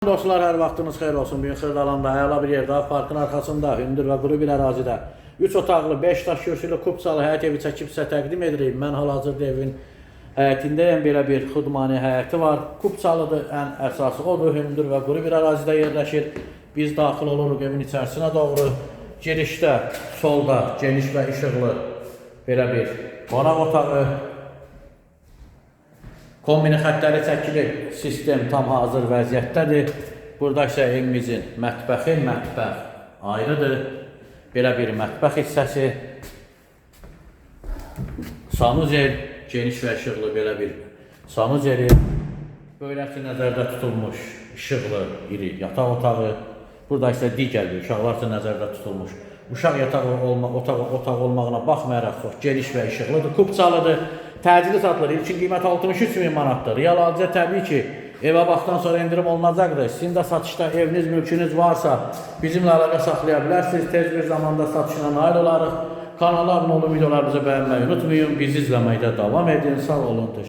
Dostlar, hər vaxtınız xeyir olsun. Bugün Xırdalanda əla bir yerdə, parkın arxasında, hündür və quru bir ərazidə 3 otaqlı, 5 daş kürsülü, kubsalı həyət evi çəkib sizə təqdim edirik. Mən hal-hazırda evin həyətindəyəm. Belə bir xudmani həyəti var. Kubsalıdır, ən əsası odur. Hündür və quru bir ərazidə yerləşir. Biz daxil oluruq evin içərisinə doğru. Girişdə, solda geniş və işıqlı belə bir qonaq otağı. Kombini xətləri çəkilib, sistem tam hazır vəziyyətdədir. Burada isə evimizin mətbəxi, mətbəx ayrıdır. Belə bir mətbəx hissəsi. Sanuzel, geniş və işıqlı belə bir sanuzeli. Böyləsi nəzərdə tutulmuş, işıqlı, iri yataq otağı. Burada isə digər bir uşaqlar üçün nəzərdə tutulmuş. Uşaq yatağı otaq olmağına baxmayaraq çox geniş və işıqlıdır, kubsalıdır. Təcili satılır. İlkin qiymət 63.000 manatdır. Real alıcıya təbii ki, evə baxdan sonra indirim olunacaqdır. Sizin də satışda eviniz, mülkünüz varsa bizimlə əlaqə saxlaya bilərsiniz. Tez bir zamanda satışına nail olarıq. Kanala abunə olun, videolarımızı bəyənməyi unutmayın. Bizi izləməkdə davam edin. Sağ olun.